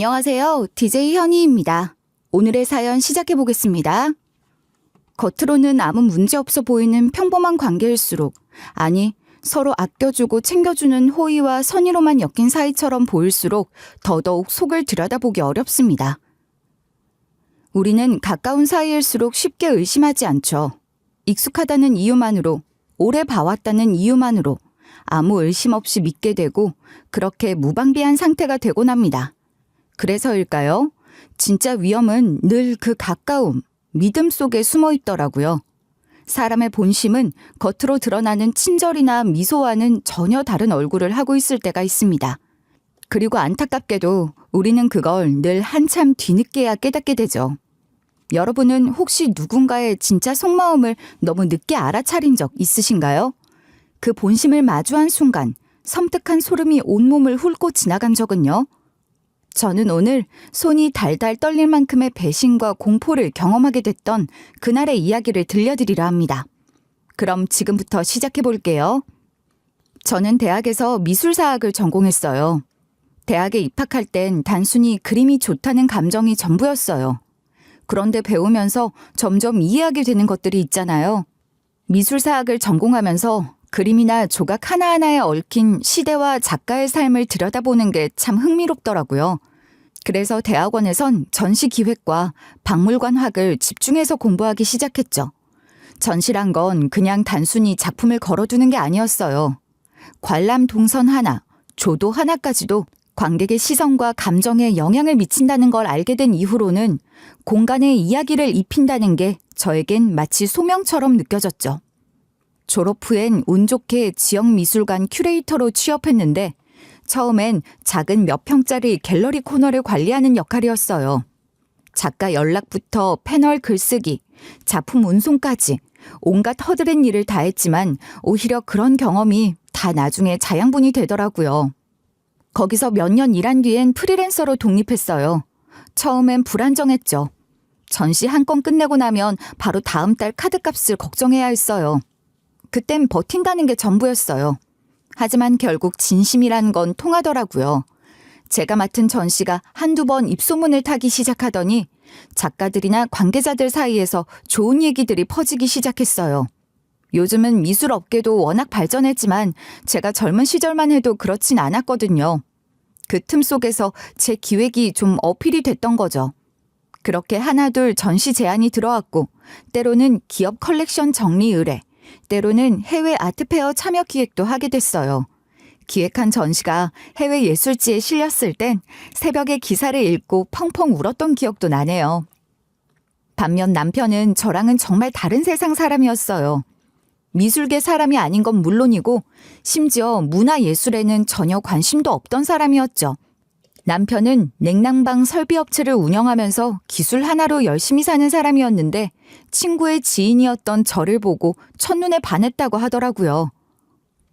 안녕하세요. DJ 현희입니다. 오늘의 사연 시작해 보겠습니다. 겉으로는 아무 문제 없어 보이는 평범한 관계일수록, 아니, 서로 아껴주고 챙겨주는 호의와 선의로만 엮인 사이처럼 보일수록 더더욱 속을 들여다보기 어렵습니다. 우리는 가까운 사이일수록 쉽게 의심하지 않죠. 익숙하다는 이유만으로, 오래 봐왔다는 이유만으로 아무 의심 없이 믿게 되고 그렇게 무방비한 상태가 되곤 합니다. 그래서일까요? 진짜 위험은 늘 그 가까움, 믿음 속에 숨어 있더라고요. 사람의 본심은 겉으로 드러나는 친절이나 미소와는 전혀 다른 얼굴을 하고 있을 때가 있습니다. 그리고 안타깝게도 우리는 그걸 늘 한참 뒤늦게야 깨닫게 되죠. 여러분은 혹시 누군가의 진짜 속마음을 너무 늦게 알아차린 적 있으신가요? 그 본심을 마주한 순간 섬뜩한 소름이 온몸을 훑고 지나간 적은요? 저는 오늘 손이 달달 떨릴 만큼의 배신과 공포를 경험하게 됐던 그날의 이야기를 들려드리려 합니다. 그럼 지금부터 시작해 볼게요. 저는 대학에서 미술사학을 전공했어요. 대학에 입학할 땐 단순히 그림이 좋다는 감정이 전부였어요. 그런데 배우면서 점점 이해하게 되는 것들이 있잖아요. 미술사학을 전공하면서 그림이나 조각 하나하나에 얽힌 시대와 작가의 삶을 들여다보는 게 참 흥미롭더라고요. 그래서 대학원에선 전시기획과 박물관학을 집중해서 공부하기 시작했죠. 전시란 건 그냥 단순히 작품을 걸어두는 게 아니었어요. 관람 동선 하나, 조도 하나까지도 관객의 시선과 감정에 영향을 미친다는 걸 알게 된 이후로는 공간에 이야기를 입힌다는 게 저에겐 마치 소명처럼 느껴졌죠. 졸업 후엔 운 좋게 지역미술관 큐레이터로 취업했는데 처음엔 작은 몇 평짜리 갤러리 코너를 관리하는 역할이었어요. 작가 연락부터 패널 글쓰기, 작품 운송까지 온갖 허드렛 일을 다 했지만 오히려 그런 경험이 다 나중에 자양분이 되더라고요. 거기서 몇 년 일한 뒤엔 프리랜서로 독립했어요. 처음엔 불안정했죠. 전시 한 건 끝내고 나면 바로 다음 달 카드값을 걱정해야 했어요. 그땐 버틴다는 게 전부였어요. 하지만 결국 진심이란 건 통하더라고요. 제가 맡은 전시가 한두 번 입소문을 타기 시작하더니 작가들이나 관계자들 사이에서 좋은 얘기들이 퍼지기 시작했어요. 요즘은 미술업계도 워낙 발전했지만 제가 젊은 시절만 해도 그렇진 않았거든요. 그 틈 속에서 제 기획이 좀 어필이 됐던 거죠. 그렇게 하나둘 전시 제안이 들어왔고 때로는 기업 컬렉션 정리 의뢰, 때로는 해외 아트페어 참여 기획도 하게 됐어요. 기획한 전시가 해외 예술지에 실렸을 땐 새벽에 기사를 읽고 펑펑 울었던 기억도 나네요. 반면 남편은 저랑은 정말 다른 세상 사람이었어요. 미술계 사람이 아닌 건 물론이고 심지어 문화예술에는 전혀 관심도 없던 사람이었죠. 남편은 냉난방 설비업체를 운영하면서 기술 하나로 열심히 사는 사람이었는데 친구의 지인이었던 저를 보고 첫눈에 반했다고 하더라고요.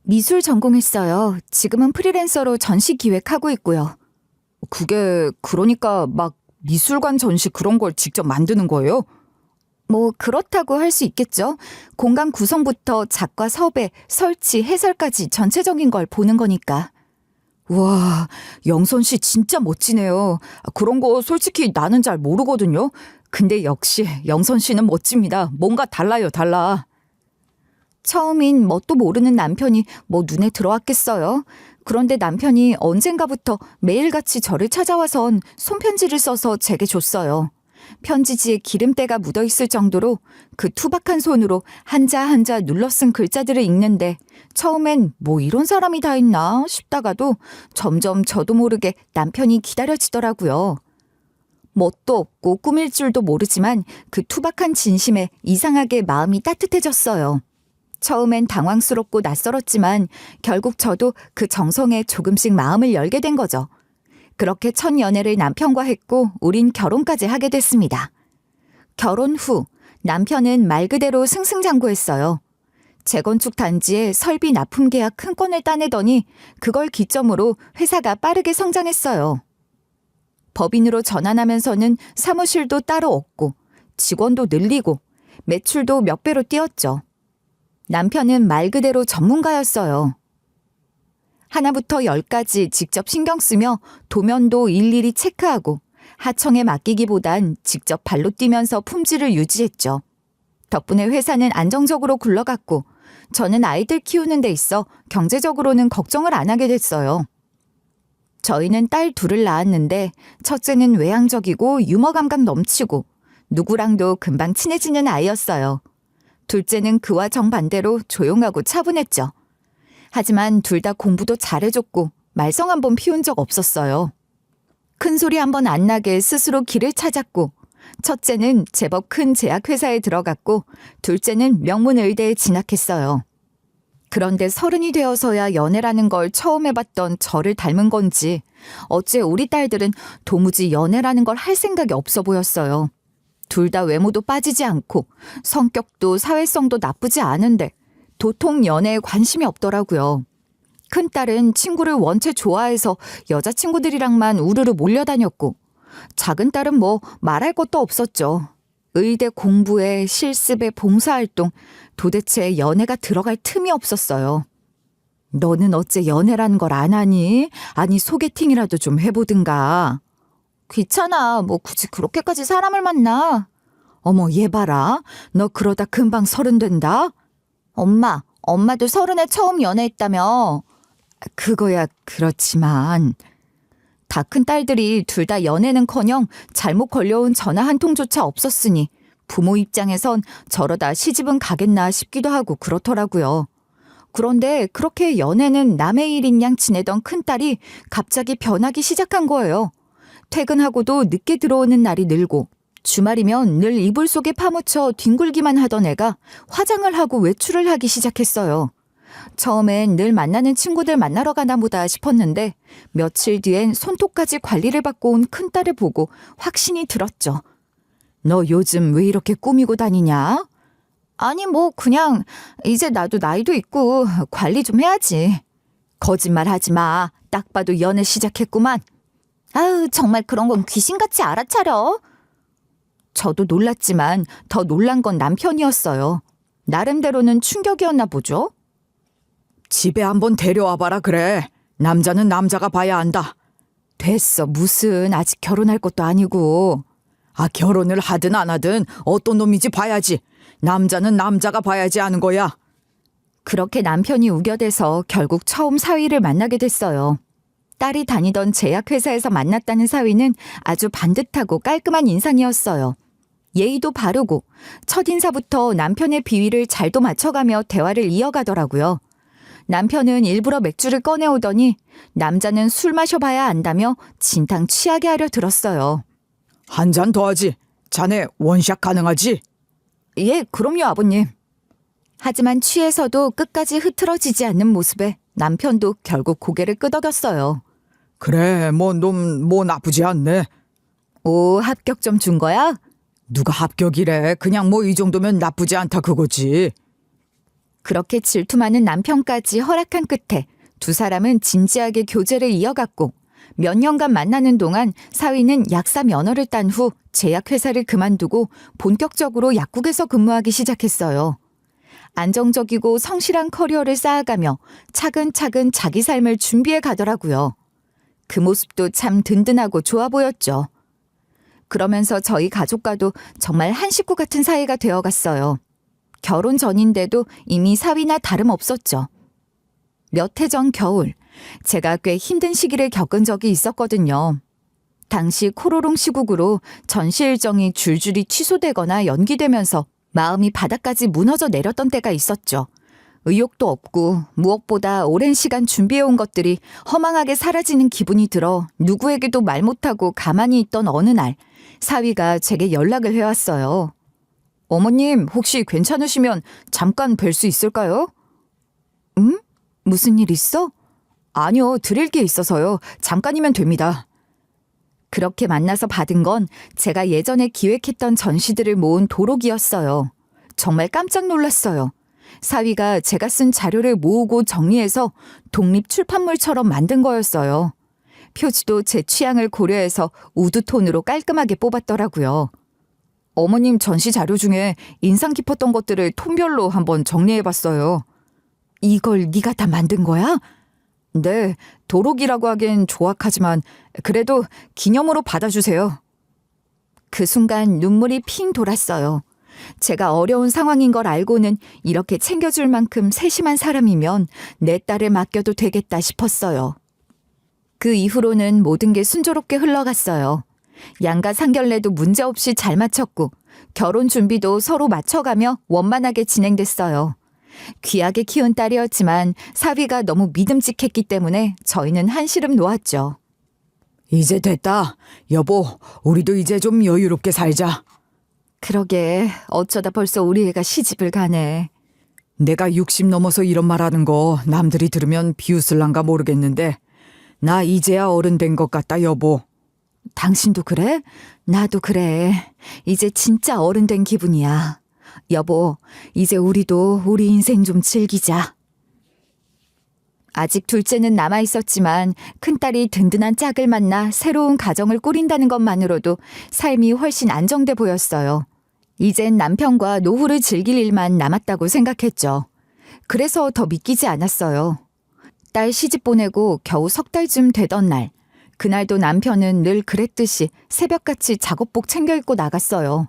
미술 전공했어요. 지금은 프리랜서로 전시 기획하고 있고요. 그게 그러니까 막 미술관 전시 그런 걸 직접 만드는 거예요? 뭐 그렇다고 할 수 있겠죠. 공간 구성부터 작가 섭외, 설치, 해설까지 전체적인 걸 보는 거니까. 와, 영선 씨 진짜 멋지네요. 그런 거 솔직히 나는 잘 모르거든요. 근데 역시 영선 씨는 멋집니다. 뭔가 달라요, 달라. 처음인 뭣도 모르는 남편이 뭐 눈에 들어왔겠어요. 그런데 남편이 언젠가부터 매일같이 저를 찾아와선 손편지를 써서 제게 줬어요. 편지지에 기름때가 묻어있을 정도로 그 투박한 손으로 한자 한자 눌러 쓴 글자들을 읽는데 처음엔 뭐 이런 사람이 다 있나 싶다가도 점점 저도 모르게 남편이 기다려지더라고요. 뭣도 없고 꾸밀 줄도 모르지만 그 투박한 진심에 이상하게 마음이 따뜻해졌어요. 처음엔 당황스럽고 낯설었지만 결국 저도 그 정성에 조금씩 마음을 열게 된 거죠. 그렇게 첫 연애를 남편과 했고 우린 결혼까지 하게 됐습니다. 결혼 후 남편은 말 그대로 승승장구했어요. 재건축 단지에 설비 납품 계약 큰 건을 따내더니 그걸 기점으로 회사가 빠르게 성장했어요. 법인으로 전환하면서는 사무실도 따로 얻고 직원도 늘리고 매출도 몇 배로 뛰었죠. 남편은 말 그대로 전문가였어요. 하나부터 10까지 직접 신경 쓰며 도면도 일일이 체크하고 하청에 맡기기보단 직접 발로 뛰면서 품질을 유지했죠. 덕분에 회사는 안정적으로 굴러갔고 저는 아이들 키우는 데 있어 경제적으로는 걱정을 안 하게 됐어요. 저희는 딸 둘을 낳았는데 첫째는 외향적이고 유머 감각 넘치고 누구랑도 금방 친해지는 아이였어요. 둘째는 그와 정반대로 조용하고 차분했죠. 하지만 둘 다 공부도 잘해줬고 말썽 한 번 피운 적 없었어요. 큰 소리 한 번 안 나게 스스로 길을 찾았고 첫째는 제법 큰 제약회사에 들어갔고 둘째는 명문의대에 진학했어요. 그런데 30이 되어서야 연애라는 걸 처음 해봤던 저를 닮은 건지 어째 우리 딸들은 도무지 연애라는 걸 할 생각이 없어 보였어요. 둘 다 외모도 빠지지 않고 성격도 사회성도 나쁘지 않은데 도통 연애에 관심이 없더라고요. 큰딸은 친구를 원체 좋아해서 여자친구들이랑만 우르르 몰려다녔고 작은 딸은 뭐 말할 것도 없었죠. 의대 공부에 실습에 봉사활동, 도대체 연애가 들어갈 틈이 없었어요. 너는 어째 연애라는 걸 안 하니? 아니 소개팅이라도 좀 해보든가. 귀찮아. 뭐 굳이 그렇게까지 사람을 만나. 어머 얘 봐라. 너 그러다 금방 30 된다. 엄마도 30에 처음 연애했다며. 그거야 그렇지만 다 큰 딸들이 둘 다 연애는커녕 잘못 걸려온 전화 한 통조차 없었으니 부모 입장에선 저러다 시집은 가겠나 싶기도 하고 그렇더라고요. 그런데 그렇게 연애는 남의 일인 양 지내던 큰딸이 갑자기 변하기 시작한 거예요. 퇴근하고도 늦게 들어오는 날이 늘고 주말이면 늘 이불 속에 파묻혀 뒹굴기만 하던 애가 화장을 하고 외출을 하기 시작했어요. 처음엔 늘 만나는 친구들 만나러 가나 보다 싶었는데 며칠 뒤엔 손톱까지 관리를 받고 온 큰딸을 보고 확신이 들었죠. 너 요즘 왜 이렇게 꾸미고 다니냐? 아니 뭐 그냥 이제 나도 나이도 있고 관리 좀 해야지. 거짓말 하지 마. 딱 봐도 연애 시작했구만. 아유 정말 그런 건 귀신같이 알아차려. 저도 놀랐지만 더 놀란 건 남편이었어요. 나름대로는 충격이었나 보죠. 집에 한번 데려와봐라 그래. 남자는 남자가 봐야 한다. 됐어. 무슨 아직 결혼할 것도 아니고. 결혼을 하든 안 하든 어떤 놈인지 봐야지. 남자는 남자가 봐야지 하는 거야. 그렇게 남편이 우겨대서 결국 처음 사위를 만나게 됐어요. 딸이 다니던 제약회사에서 만났다는 사위는 아주 반듯하고 깔끔한 인상이었어요. 예의도 바르고 첫인사부터 남편의 비위를 잘도 맞춰가며 대화를 이어가더라고요. 남편은 일부러 맥주를 꺼내오더니 남자는 술 마셔봐야 안다며 진탕 취하게 하려 들었어요. 한 잔 더 하지. 자네 원샷 가능하지? 예, 그럼요 아버님. 하지만 취해서도 끝까지 흐트러지지 않는 모습에 남편도 결국 고개를 끄덕였어요. 그래, 뭐 나쁘지 않네. 오, 합격점 준 거야? 누가 합격이래. 그냥 뭐 이 정도면 나쁘지 않다 그거지. 그렇게 질투 많은 남편까지 허락한 끝에 두 사람은 진지하게 교제를 이어갔고 몇 년간 만나는 동안 사위는 약사 면허를 딴 후 제약회사를 그만두고 본격적으로 약국에서 근무하기 시작했어요. 안정적이고 성실한 커리어를 쌓아가며 차근차근 자기 삶을 준비해 가더라고요. 그 모습도 참 든든하고 좋아 보였죠. 그러면서 저희 가족과도 정말 한 식구 같은 사이가 되어갔어요. 결혼 전인데도 이미 사위나 다름없었죠. 몇 해 전 겨울, 제가 꽤 힘든 시기를 겪은 적이 있었거든요. 당시 코로롱 시국으로 전시 일정이 줄줄이 취소되거나 연기되면서 마음이 바닥까지 무너져 내렸던 때가 있었죠. 의욕도 없고 무엇보다 오랜 시간 준비해온 것들이 허망하게 사라지는 기분이 들어 누구에게도 말 못하고 가만히 있던 어느 날 사위가 제게 연락을 해왔어요. 어머님 혹시 괜찮으시면 잠깐 뵐 수 있을까요? 응? 무슨 일 있어? 아니요, 드릴 게 있어서요. 잠깐이면 됩니다. 그렇게 만나서 받은 건 제가 예전에 기획했던 전시들을 모은 도록이었어요. 정말 깜짝 놀랐어요. 사위가 제가 쓴 자료를 모으고 정리해서 독립 출판물처럼 만든 거였어요. 표지도 제 취향을 고려해서 우드톤으로 깔끔하게 뽑았더라고요. 어머님 전시 자료 중에 인상 깊었던 것들을 톤별로 한번 정리해봤어요. 이걸 네가 다 만든 거야? 네, 도록이라고 하긴 조악하지만 그래도 기념으로 받아주세요. 그 순간 눈물이 핑 돌았어요. 제가 어려운 상황인 걸 알고는 이렇게 챙겨줄 만큼 세심한 사람이면 내 딸을 맡겨도 되겠다 싶었어요. 그 이후로는 모든 게 순조롭게 흘러갔어요. 양가 상견례도 문제없이 잘 마쳤고 결혼 준비도 서로 맞춰가며 원만하게 진행됐어요. 귀하게 키운 딸이었지만 사위가 너무 믿음직했기 때문에 저희는 한시름 놓았죠. 이제 됐다. 여보, 우리도 이제 좀 여유롭게 살자. 그러게 어쩌다 벌써 우리 애가 시집을 가네. 내가 60 넘어서 이런 말하는 거 남들이 들으면 비웃을란가 모르겠는데 나 이제야 어른 된 것 같다, 여보. 당신도 그래? 나도 그래. 이제 진짜 어른 된 기분이야. 여보, 이제 우리도 우리 인생 좀 즐기자. 아직 둘째는 남아있었지만 큰딸이 든든한 짝을 만나 새로운 가정을 꾸린다는 것만으로도 삶이 훨씬 안정돼 보였어요. 이젠 남편과 노후를 즐길 일만 남았다고 생각했죠. 그래서 더 믿기지 않았어요. 딸 시집 보내고 겨우 석 달쯤 되던 날, 그날도 남편은 늘 그랬듯이 새벽같이 작업복 챙겨 입고 나갔어요.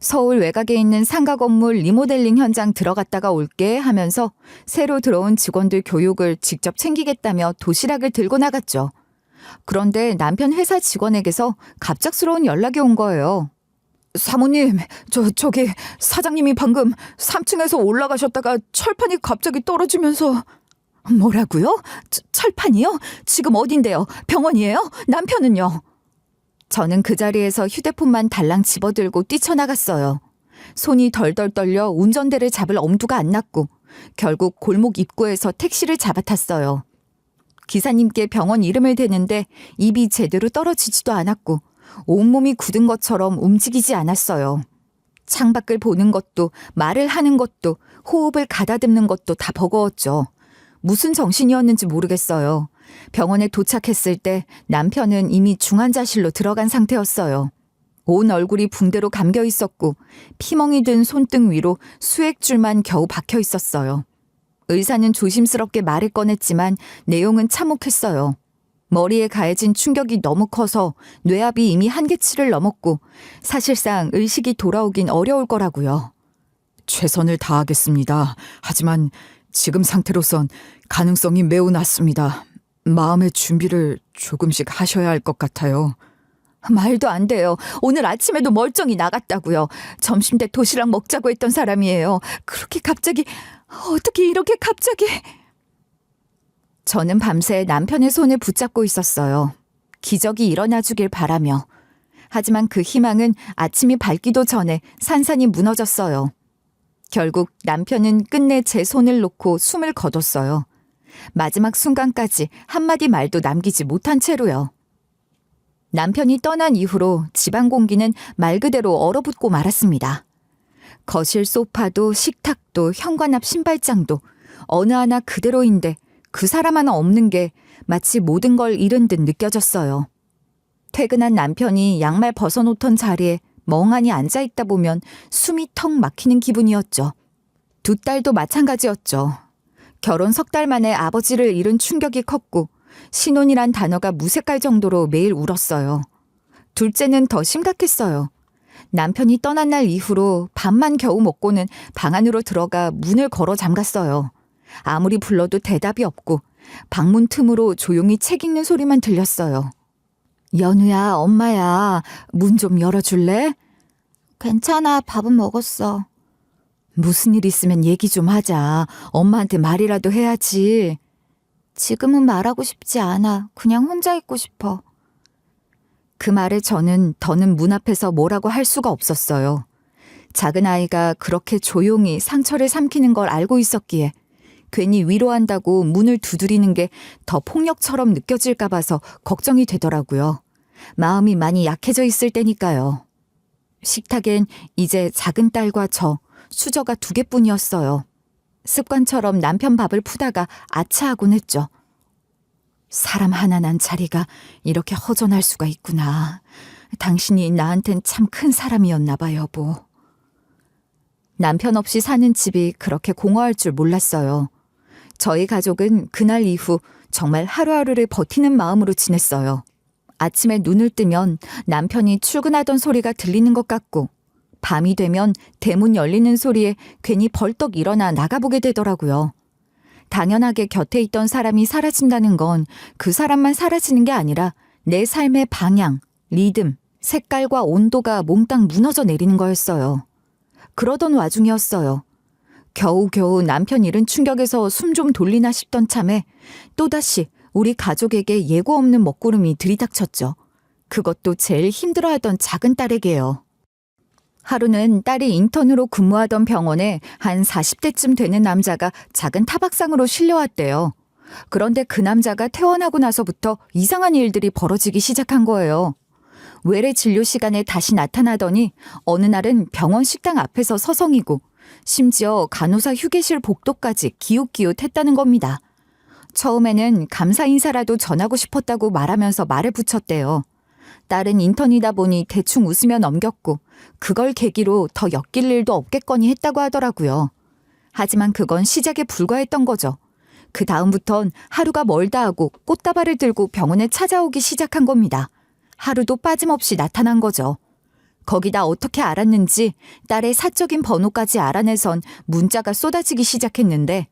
서울 외곽에 있는 상가 건물 리모델링 현장 들어갔다가 올게 하면서 새로 들어온 직원들 교육을 직접 챙기겠다며 도시락을 들고 나갔죠. 그런데 남편 회사 직원에게서 갑작스러운 연락이 온 거예요. 사모님, 저기 사장님이 방금 3층에서 올라가셨다가 철판이 갑자기 떨어지면서. 뭐라고요? 철판이요? 지금 어딘데요? 병원이에요? 남편은요? 저는 그 자리에서 휴대폰만 달랑 집어들고 뛰쳐나갔어요. 손이 덜덜 떨려 운전대를 잡을 엄두가 안 났고 결국 골목 입구에서 택시를 잡아탔어요. 기사님께 병원 이름을 대는데 입이 제대로 떨어지지도 않았고 온몸이 굳은 것처럼 움직이지 않았어요. 창밖을 보는 것도 말을 하는 것도 호흡을 가다듬는 것도 다 버거웠죠. 무슨 정신이었는지 모르겠어요. 병원에 도착했을 때 남편은 이미 중환자실로 들어간 상태였어요. 온 얼굴이 붕대로 감겨 있었고 피멍이 든 손등 위로 수액줄만 겨우 박혀 있었어요. 의사는 조심스럽게 말을 꺼냈지만 내용은 참혹했어요. 머리에 가해진 충격이 너무 커서 뇌압이 이미 한계치를 넘었고 사실상 의식이 돌아오긴 어려울 거라고요. 최선을 다하겠습니다. 하지만 지금 상태로선 가능성이 매우 낮습니다. 마음의 준비를 조금씩 하셔야 할 것 같아요. 말도 안 돼요. 오늘 아침에도 멀쩡히 나갔다고요. 점심때 도시락 먹자고 했던 사람이에요. 그렇게 갑자기, 어떻게 이렇게 갑자기. 저는 밤새 남편의 손을 붙잡고 있었어요. 기적이 일어나 주길 바라며. 하지만 그 희망은 아침이 밝기도 전에 산산이 무너졌어요. 결국 남편은 끝내 제 손을 놓고 숨을 거뒀어요. 마지막 순간까지 한마디 말도 남기지 못한 채로요. 남편이 떠난 이후로 집안 공기는 말 그대로 얼어붙고 말았습니다. 거실 소파도 식탁도 현관 앞 신발장도 어느 하나 그대로인데 그 사람 하나 없는 게 마치 모든 걸 잃은 듯 느껴졌어요. 퇴근한 남편이 양말 벗어놓던 자리에 멍하니 앉아있다 보면 숨이 턱 막히는 기분이었죠. 두 딸도 마찬가지였죠. 결혼 석 달 만에 아버지를 잃은 충격이 컸고 신혼이란 단어가 무색할 정도로 매일 울었어요. 둘째는 더 심각했어요. 남편이 떠난 날 이후로 밥만 겨우 먹고는 방 안으로 들어가 문을 걸어 잠갔어요. 아무리 불러도 대답이 없고 방문 틈으로 조용히 책 읽는 소리만 들렸어요. 연우야, 엄마야, 문 좀 열어줄래? 괜찮아, 밥은 먹었어. 무슨 일 있으면 얘기 좀 하자. 엄마한테 말이라도 해야지. 지금은 말하고 싶지 않아. 그냥 혼자 있고 싶어. 그 말에 저는 더는 문 앞에서 뭐라고 할 수가 없었어요. 작은 아이가 그렇게 조용히 상처를 삼키는 걸 알고 있었기에 괜히 위로한다고 문을 두드리는 게 더 폭력처럼 느껴질까 봐서 걱정이 되더라고요. 마음이 많이 약해져 있을 때니까요. 식탁엔 이제 작은 딸과 저, 수저가 2개뿐이었어요. 습관처럼 남편 밥을 푸다가 아차하곤 했죠. 사람 하나 난 자리가 이렇게 허전할 수가 있구나. 당신이 나한텐 참 큰 사람이었나 봐, 여보. 남편 없이 사는 집이 그렇게 공허할 줄 몰랐어요. 저희 가족은 그날 이후 정말 하루하루를 버티는 마음으로 지냈어요. 아침에 눈을 뜨면 남편이 출근하던 소리가 들리는 것 같고 밤이 되면 대문 열리는 소리에 괜히 벌떡 일어나 나가보게 되더라고요. 당연하게 곁에 있던 사람이 사라진다는 건 그 사람만 사라지는 게 아니라 내 삶의 방향, 리듬, 색깔과 온도가 몽땅 무너져 내리는 거였어요. 그러던 와중이었어요. 겨우겨우 남편 잃은 충격에서 숨 좀 돌리나 싶던 참에 또다시 우리 가족에게 예고 없는 먹구름이 들이닥쳤죠. 그것도 제일 힘들어하던 작은 딸에게요. 하루는 딸이 인턴으로 근무하던 병원에 한 40대쯤 되는 남자가 작은 타박상으로 실려왔대요. 그런데 그 남자가 퇴원하고 나서부터 이상한 일들이 벌어지기 시작한 거예요. 외래 진료 시간에 다시 나타나더니 어느 날은 병원 식당 앞에서 서성이고 심지어 간호사 휴게실 복도까지 기웃기웃했다는 겁니다. 처음에는 감사 인사라도 전하고 싶었다고 말하면서 말을 붙였대요. 딸은 인턴이다 보니 대충 웃으며 넘겼고 그걸 계기로 더 엮일 일도 없겠거니 했다고 하더라고요. 하지만 그건 시작에 불과했던 거죠. 그 다음부턴 하루가 멀다 하고 꽃다발을 들고 병원에 찾아오기 시작한 겁니다. 하루도 빠짐없이 나타난 거죠. 거기다 어떻게 알았는지 딸의 사적인 번호까지 알아내선 문자가 쏟아지기 시작했는데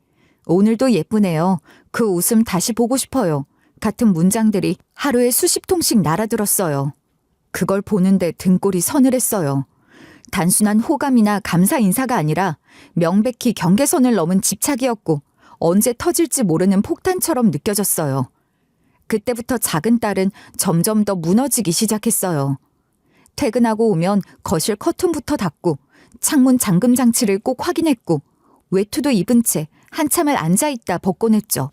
오늘도 예쁘네요. 그 웃음 다시 보고 싶어요. 같은 문장들이 하루에 수십 통씩 날아들었어요. 그걸 보는데 등골이 서늘했어요. 단순한 호감이나 감사 인사가 아니라 명백히 경계선을 넘은 집착이었고 언제 터질지 모르는 폭탄처럼 느껴졌어요. 그때부터 작은 딸은 점점 더 무너지기 시작했어요. 퇴근하고 오면 거실 커튼부터 닫고 창문 잠금 장치를 꼭 확인했고 외투도 입은 채 한참을 앉아있다 벗곤 했죠.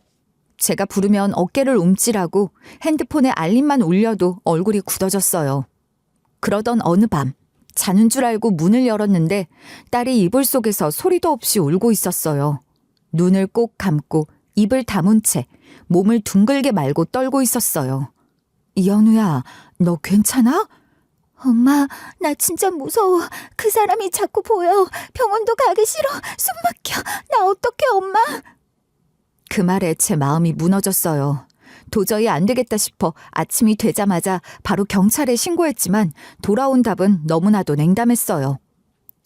제가 부르면 어깨를 움찔하고 핸드폰에 알림만 울려도 얼굴이 굳어졌어요. 그러던 어느 밤 자는 줄 알고 문을 열었는데 딸이 이불 속에서 소리도 없이 울고 있었어요. 눈을 꼭 감고 입을 다문 채 몸을 둥글게 말고 떨고 있었어요. 연우야, 너 괜찮아? 엄마, 나 진짜 무서워. 그 사람이 자꾸 보여. 병원도 가기 싫어. 숨 막혀. 나 어떡해, 엄마? 그 말에 제 마음이 무너졌어요. 도저히 안 되겠다 싶어 아침이 되자마자 바로 경찰에 신고했지만 돌아온 답은 너무나도 냉담했어요.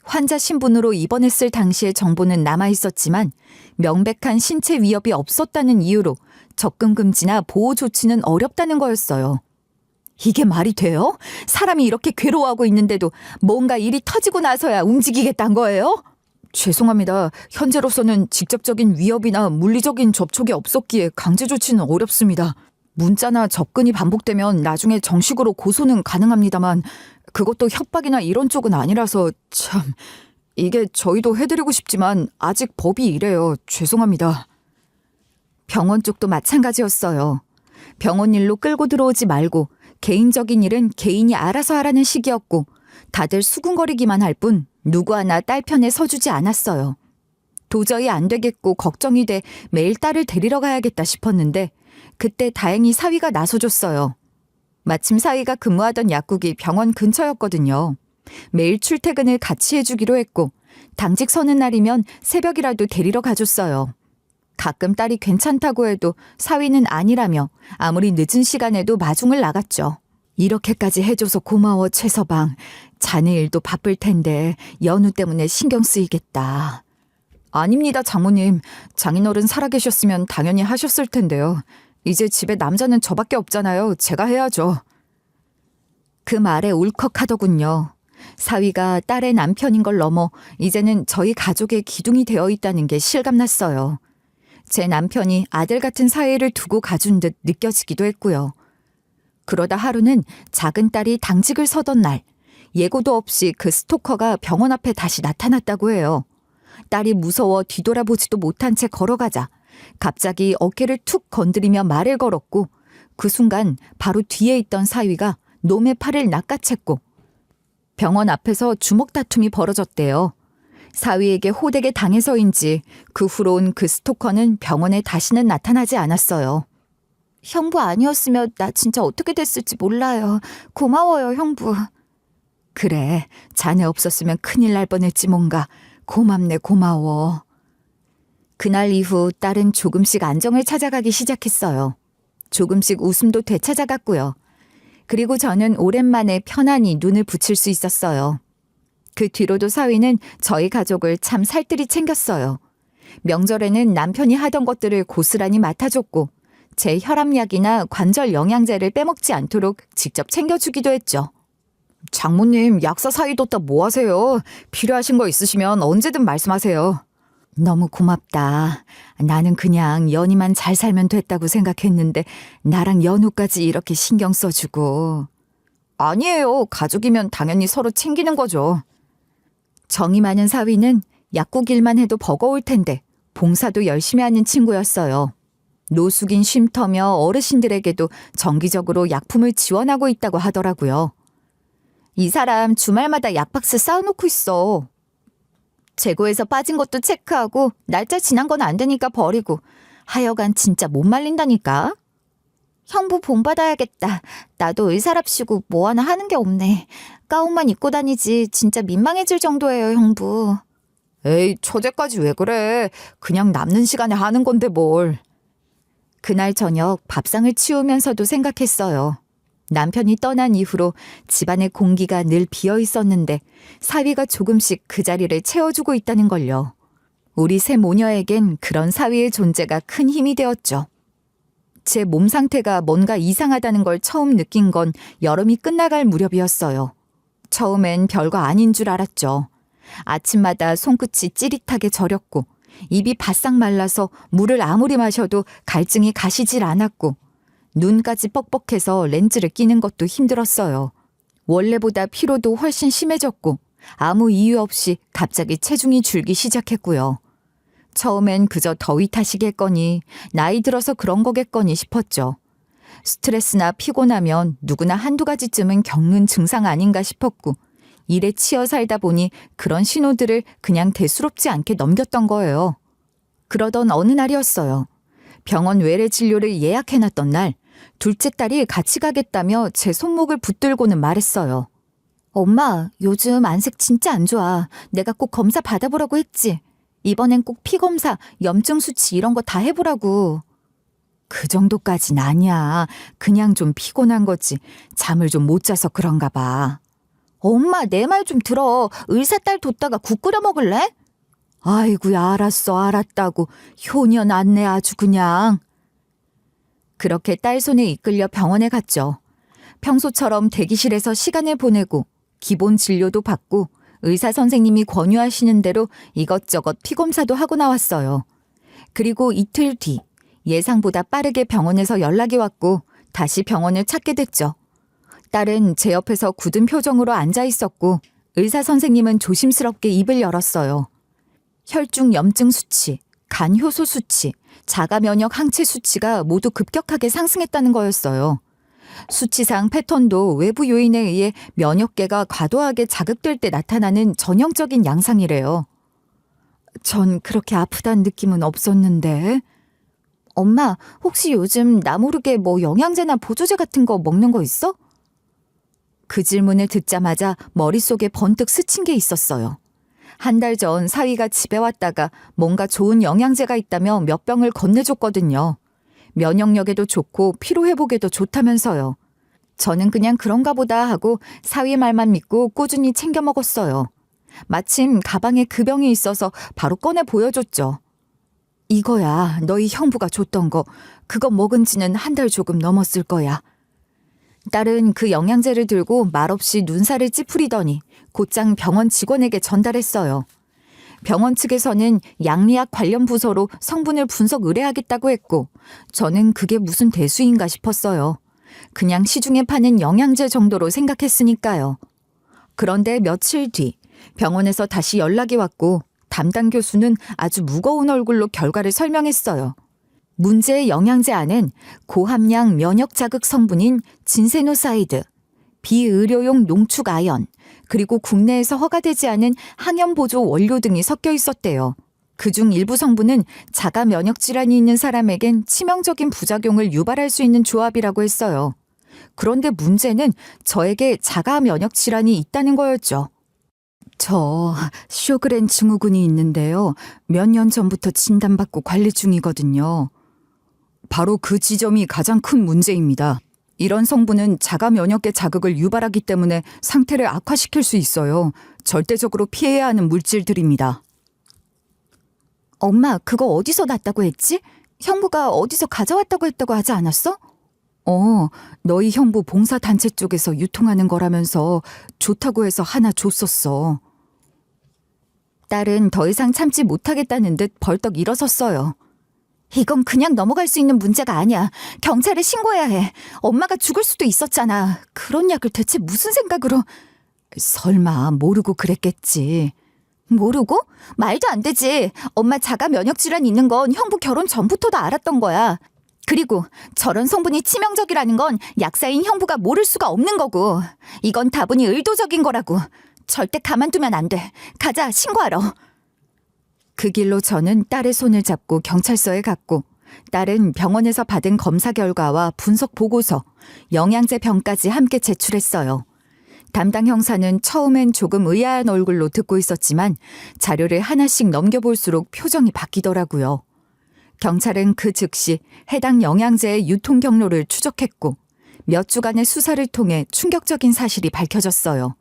환자 신분으로 입원했을 당시의 정보는 남아있었지만 명백한 신체 위협이 없었다는 이유로 접근 금지나 보호 조치는 어렵다는 거였어요. 이게 말이 돼요? 사람이 이렇게 괴로워하고 있는데도 뭔가 일이 터지고 나서야 움직이겠다는 거예요? 죄송합니다. 현재로서는 직접적인 위협이나 물리적인 접촉이 없었기에 강제 조치는 어렵습니다. 문자나 접근이 반복되면 나중에 정식으로 고소는 가능합니다만 그것도 협박이나 이런 쪽은 아니라서 참 이게 저희도 해드리고 싶지만 아직 법이 이래요. 죄송합니다. 병원 쪽도 마찬가지였어요. 병원 일로 끌고 들어오지 말고 개인적인 일은 개인이 알아서 하라는 식이었고 다들 수군거리기만 할 뿐 누구 하나 딸 편에 서주지 않았어요. 도저히 안 되겠고 걱정이 돼 매일 딸을 데리러 가야겠다 싶었는데 그때 다행히 사위가 나서줬어요. 마침 사위가 근무하던 약국이 병원 근처였거든요. 매일 출퇴근을 같이 해주기로 했고 당직 서는 날이면 새벽이라도 데리러 가줬어요. 가끔 딸이 괜찮다고 해도 사위는 아니라며 아무리 늦은 시간에도 마중을 나갔죠. 이렇게까지 해줘서 고마워 최서방. 자네 일도 바쁠 텐데 연우 때문에 신경 쓰이겠다. 아닙니다 장모님. 장인어른 살아계셨으면 당연히 하셨을 텐데요. 이제 집에 남자는 저밖에 없잖아요. 제가 해야죠. 그 말에 울컥하더군요. 사위가 딸의 남편인 걸 넘어 이제는 저희 가족의 기둥이 되어 있다는 게 실감났어요. 제 남편이 아들 같은 사이를 두고 가준 듯 느껴지기도 했고요. 그러다 하루는 작은 딸이 당직을 서던 날 예고도 없이 그 스토커가 병원 앞에 다시 나타났다고 해요. 딸이 무서워 뒤돌아보지도 못한 채 걸어가자 갑자기 어깨를 툭 건드리며 말을 걸었고 그 순간 바로 뒤에 있던 사위가 놈의 팔을 낚아챘고 병원 앞에서 주먹 다툼이 벌어졌대요. 사위에게 호되게 당해서인지 그 후로 온 그 스토커는 병원에 다시는 나타나지 않았어요. 형부 아니었으면 나 진짜 어떻게 됐을지 몰라요. 고마워요, 형부. 그래, 자네 없었으면 큰일 날 뻔했지 뭔가. 고맙네, 고마워. 그날 이후 딸은 조금씩 안정을 찾아가기 시작했어요. 조금씩 웃음도 되찾아갔고요. 그리고 저는 오랜만에 편안히 눈을 붙일 수 있었어요. 그 뒤로도 사위는 저희 가족을 참 살뜰히 챙겼어요. 명절에는 남편이 하던 것들을 고스란히 맡아줬고 제 혈압약이나 관절 영양제를 빼먹지 않도록 직접 챙겨주기도 했죠. 장모님, 약사 사위 뒀다 뭐 하세요? 필요하신 거 있으시면 언제든 말씀하세요. 너무 고맙다. 나는 그냥 연희만 잘 살면 됐다고 생각했는데 나랑 연우까지 이렇게 신경 써주고. 아니에요. 가족이면 당연히 서로 챙기는 거죠. 정이 많은 사위는 약국 일만 해도 버거울 텐데 봉사도 열심히 하는 친구였어요. 노숙인 쉼터며 어르신들에게도 정기적으로 약품을 지원하고 있다고 하더라고요. 이 사람 주말마다 약박스 쌓아놓고 있어. 재고에서 빠진 것도 체크하고 날짜 지난 건 안 되니까 버리고 하여간 진짜 못 말린다니까. 형부 본받아야겠다. 나도 의사랍시고 뭐 하나 하는 게 없네. 가운만 입고 다니지 진짜 민망해질 정도예요, 형부. 에이, 처제까지 왜 그래. 그냥 남는 시간에 하는 건데 뭘. 그날 저녁 밥상을 치우면서도 생각했어요. 남편이 떠난 이후로 집안의 공기가 늘 비어 있었는데 사위가 조금씩 그 자리를 채워주고 있다는 걸요. 우리 세 모녀에겐 그런 사위의 존재가 큰 힘이 되었죠. 제 몸 상태가 뭔가 이상하다는 걸 처음 느낀 건 여름이 끝나갈 무렵이었어요. 처음엔 별거 아닌 줄 알았죠. 아침마다 손끝이 찌릿하게 저렸고 입이 바싹 말라서 물을 아무리 마셔도 갈증이 가시질 않았고 눈까지 뻑뻑해서 렌즈를 끼는 것도 힘들었어요. 원래보다 피로도 훨씬 심해졌고 아무 이유 없이 갑자기 체중이 줄기 시작했고요. 처음엔 그저 더위 탓이겠거니 나이 들어서 그런 거겠거니 싶었죠. 스트레스나 피곤하면 누구나 한두 가지쯤은 겪는 증상 아닌가 싶었고 일에 치여 살다 보니 그런 신호들을 그냥 대수롭지 않게 넘겼던 거예요. 그러던 어느 날이었어요. 병원 외래 진료를 예약해놨던 날 둘째 딸이 같이 가겠다며 제 손목을 붙들고는 말했어요. 엄마, 요즘 안색 진짜 안 좋아. 내가 꼭 검사 받아보라고 했지. 이번엔 꼭 피검사, 염증 수치 이런 거 다 해보라고. 그 정도까진 아니야. 그냥 좀 피곤한 거지. 잠을 좀 못 자서 그런가 봐. 엄마, 내 말 좀 들어. 의사 딸 뒀다가 국 끓여 먹을래? 아이고야, 알았어, 알았다고. 효녀 났네 아주 그냥. 그렇게 딸 손에 이끌려 병원에 갔죠. 평소처럼 대기실에서 시간을 보내고 기본 진료도 받고 의사 선생님이 권유하시는 대로 이것저것 피검사도 하고 나왔어요. 그리고 이틀 뒤 예상보다 빠르게 병원에서 연락이 왔고 다시 병원을 찾게 됐죠. 딸은 제 옆에서 굳은 표정으로 앉아 있었고 의사 선생님은 조심스럽게 입을 열었어요. 혈중 염증 수치, 간 효소 수치, 자가 면역 항체 수치가 모두 급격하게 상승했다는 거였어요. 수치상 패턴도 외부 요인에 의해 면역계가 과도하게 자극될 때 나타나는 전형적인 양상이래요. 전 그렇게 아프다는 느낌은 없었는데. 엄마, 혹시 요즘 나 모르게 뭐 영양제나 보조제 같은 거 먹는 거 있어? 그 질문을 듣자마자 머릿속에 번뜩 스친 게 있었어요. 한 달 전 사위가 집에 왔다가 뭔가 좋은 영양제가 있다며 몇 병을 건네줬거든요. 면역력에도 좋고 피로회복에도 좋다면서요. 저는 그냥 그런가 보다 하고 사위 말만 믿고 꾸준히 챙겨 먹었어요. 마침 가방에 그 병이 있어서 바로 꺼내 보여줬죠. 이거야, 너희 형부가 줬던 거. 그거 먹은 지는 한 달 조금 넘었을 거야. 딸은 그 영양제를 들고 말없이 눈살을 찌푸리더니 곧장 병원 직원에게 전달했어요. 병원 측에서는 양리학 관련 부서로 성분을 분석 의뢰하겠다고 했고 저는 그게 무슨 대수인가 싶었어요. 그냥 시중에 파는 영양제 정도로 생각했으니까요. 그런데 며칠 뒤 병원에서 다시 연락이 왔고 담당 교수는 아주 무거운 얼굴로 결과를 설명했어요. 문제의 영양제 안엔 고함량 면역 자극 성분인 진세노사이드, 비의료용 농축 아연, 그리고 국내에서 허가되지 않은 항염 보조 원료 등이 섞여 있었대요. 그중 일부 성분은 자가 면역 질환이 있는 사람에겐 치명적인 부작용을 유발할 수 있는 조합이라고 했어요. 그런데 문제는 저에게 자가 면역 질환이 있다는 거였죠. 저 쇼그렌 증후군이 있는데요. 몇 년 전부터 진단받고 관리 중이거든요. 바로 그 지점이 가장 큰 문제입니다. 이런 성분은 자가 면역계 자극을 유발하기 때문에 상태를 악화시킬 수 있어요. 절대적으로 피해야 하는 물질들입니다. 엄마, 그거 어디서 났다고 했지? 형부가 어디서 가져왔다고 했다고 하지 않았어? 너희 형부 봉사단체 쪽에서 유통하는 거라면서 좋다고 해서 하나 줬었어. 딸은 더 이상 참지 못하겠다는 듯 벌떡 일어섰어요. 이건 그냥 넘어갈 수 있는 문제가 아니야. 경찰에 신고해야 해. 엄마가 죽을 수도 있었잖아. 그런 약을 대체 무슨 생각으로... 설마 모르고 그랬겠지. 모르고? 말도 안 되지. 엄마 자가 면역 질환 있는 건 형부 결혼 전부터도 알았던 거야. 그리고 저런 성분이 치명적이라는 건 약사인 형부가 모를 수가 없는 거고. 이건 다분히 의도적인 거라고. 절대 가만두면 안 돼. 가자, 신고하러. 그 길로 저는 딸의 손을 잡고 경찰서에 갔고, 딸은 병원에서 받은 검사 결과와 분석 보고서, 영양제 병까지 함께 제출했어요. 담당 형사는 처음엔 조금 의아한 얼굴로 듣고 있었지만 자료를 하나씩 넘겨볼수록 표정이 바뀌더라고요. 경찰은 그 즉시 해당 영양제의 유통 경로를 추적했고 몇 주간의 수사를 통해 충격적인 사실이 밝혀졌어요.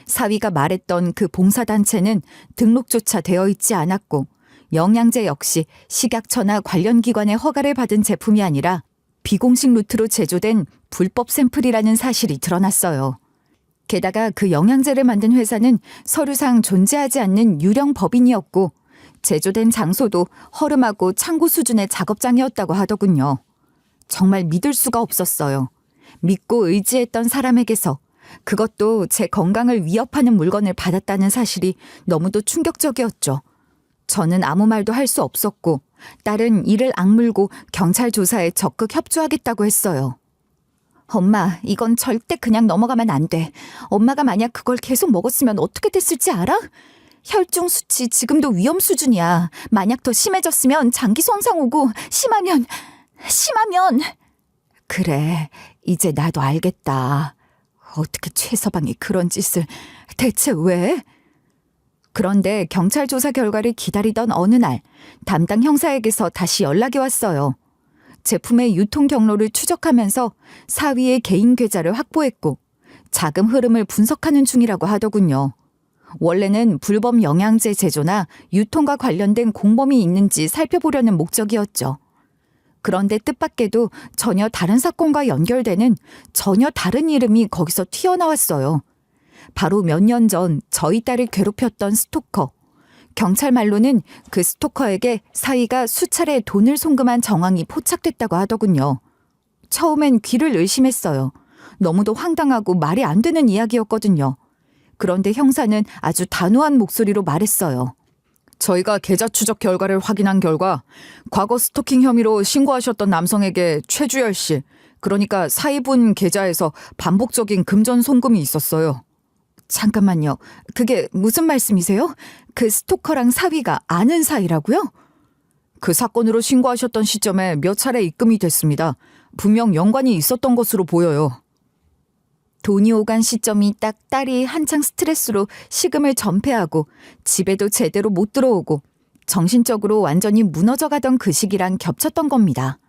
사위가 말했던 그 봉사단체는 등록조차 되어 있지 않았고 영양제 역시 식약처나 관련 기관의 허가를 받은 제품이 아니라 비공식 루트로 제조된 불법 샘플이라는 사실이 드러났어요. 게다가 그 영양제를 만든 회사는 서류상 존재하지 않는 유령 법인이었고 제조된 장소도 허름하고 창고 수준의 작업장이었다고 하더군요. 정말 믿을 수가 없었어요. 믿고 의지했던 사람에게서 그것도 제 건강을 위협하는 물건을 받았다는 사실이 너무도 충격적이었죠. 저는 아무 말도 할 수 없었고 딸은 이를 악물고 경찰 조사에 적극 협조하겠다고 했어요. 엄마, 이건 절대 그냥 넘어가면 안 돼. 엄마가 만약 그걸 계속 먹었으면 어떻게 됐을지 알아? 혈중 수치 지금도 위험 수준이야. 만약 더 심해졌으면 장기 손상 오고 심하면... 그래, 이제 나도 알겠다. 어떻게 최서방이 그런 짓을... 대체 왜? 그런데 경찰 조사 결과를 기다리던 어느 날 담당 형사에게서 다시 연락이 왔어요. 제품의 유통 경로를 추적하면서 사위의 개인 계좌를 확보했고 자금 흐름을 분석하는 중이라고 하더군요. 원래는 불법 영양제 제조나 유통과 관련된 공범이 있는지 살펴보려는 목적이었죠. 그런데 뜻밖에도 전혀 다른 사건과 연결되는 전혀 다른 이름이 거기서 튀어나왔어요. 바로 몇 년 전 저희 딸을 괴롭혔던 스토커. 경찰 말로는 그 스토커에게 사위가 수차례 돈을 송금한 정황이 포착됐다고 하더군요. 처음엔 귀를 의심했어요. 너무도 황당하고 말이 안 되는 이야기였거든요. 그런데 형사는 아주 단호한 목소리로 말했어요. 저희가 계좌 추적 결과를 확인한 결과 과거 스토킹 혐의로 신고하셨던 남성에게 최주열 씨, 그러니까 사위분 계좌에서 반복적인 금전 송금이 있었어요. 잠깐만요. 그게 무슨 말씀이세요? 그 스토커랑 사위가 아는 사이라고요? 그 사건으로 신고하셨던 시점에 몇 차례 입금이 됐습니다. 분명 연관이 있었던 것으로 보여요. 돈이 오간 시점이 딱 딸이 한창 스트레스로 식음을 전폐하고 집에도 제대로 못 들어오고 정신적으로 완전히 무너져가던 그 시기랑 겹쳤던 겁니다.